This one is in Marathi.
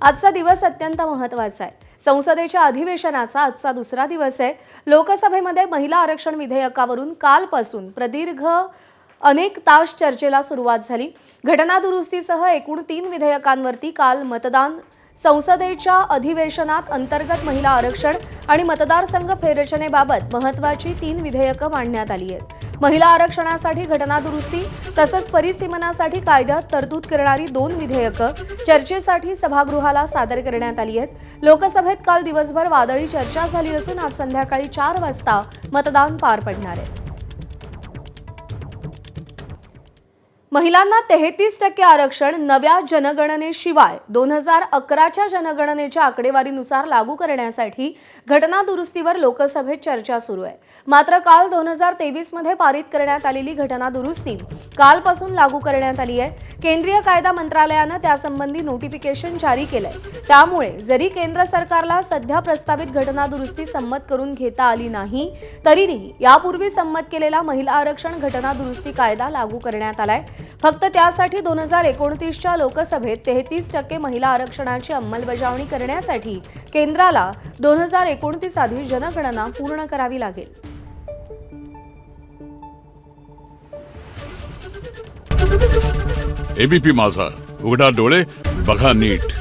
आजचा दिवस अत्यंत महत्त्वाचा आहे। संसदेच्या अधिवेशनाचा आजचा दुसरा दिवस आहे। लोकसभेमध्ये महिला आरक्षण विधेयकावरून कालपासून प्रदीर्घ अनेक तास चर्चेला सुरुवात झाली। घटना दुरुस्तीसह एकूण 3 विधेयकांवरती काल मतदान संसदेच्या अधिवेशनात अंतर्गत महिला आरक्षण आणि मतदारसंघ फेररचनेबाबत महत्त्वाची 3 विधेयकं मांडण्यात आली आहेत। महिला आरक्षणासाठी घटना दुरुस्ती तसंच परिसीमनासाठी कायद्यात तरतूद करणारी 2 विधेयकं चर्चेसाठी सभागृहाला सादर करण्यात आली आहेत। लोकसभेत काल दिवसभर वादळी चर्चा झाली असून आज संध्याकाळी 4 वाजता मतदान पार पडणार आहे। महिलांना 33% आरक्षण नव्या जनगणनेशिवाय 2011च्या जनगणनेच्या आकडेवारीनुसार लागू करण्यासाठी घटना दुरुस्तीवर लोकसभेत चर्चा सुरू आहे। मात्र काल 2023 मध्ये पारित करण्यात आलेली घटना दुरुस्ती कालपासून लागू करण्यात आली आहे। केंद्रीय कायदा मंत्रालयाने त्यासंबंधी नोटिफिकेशन जारी केलंय। त्यामुळे जरी केंद्र सरकारला सध्या प्रस्तावित घटना दुरुस्ती संमत करून घेता आली नाही तरीही यापूर्वी संमत केलेला महिला आरक्षण घटना दुरुस्ती कायदा लागू करण्यात आलाय। फक्त त्यासाठी 2029च्या लोकसभेत 33% महिला आरक्षणाची अंमलबजावणी करण्यासाठी केंद्राला 2029 आधी जनगणना पूर्ण करावी लागेल। एबीपी माझा, उघडा डोळे बघा नीट।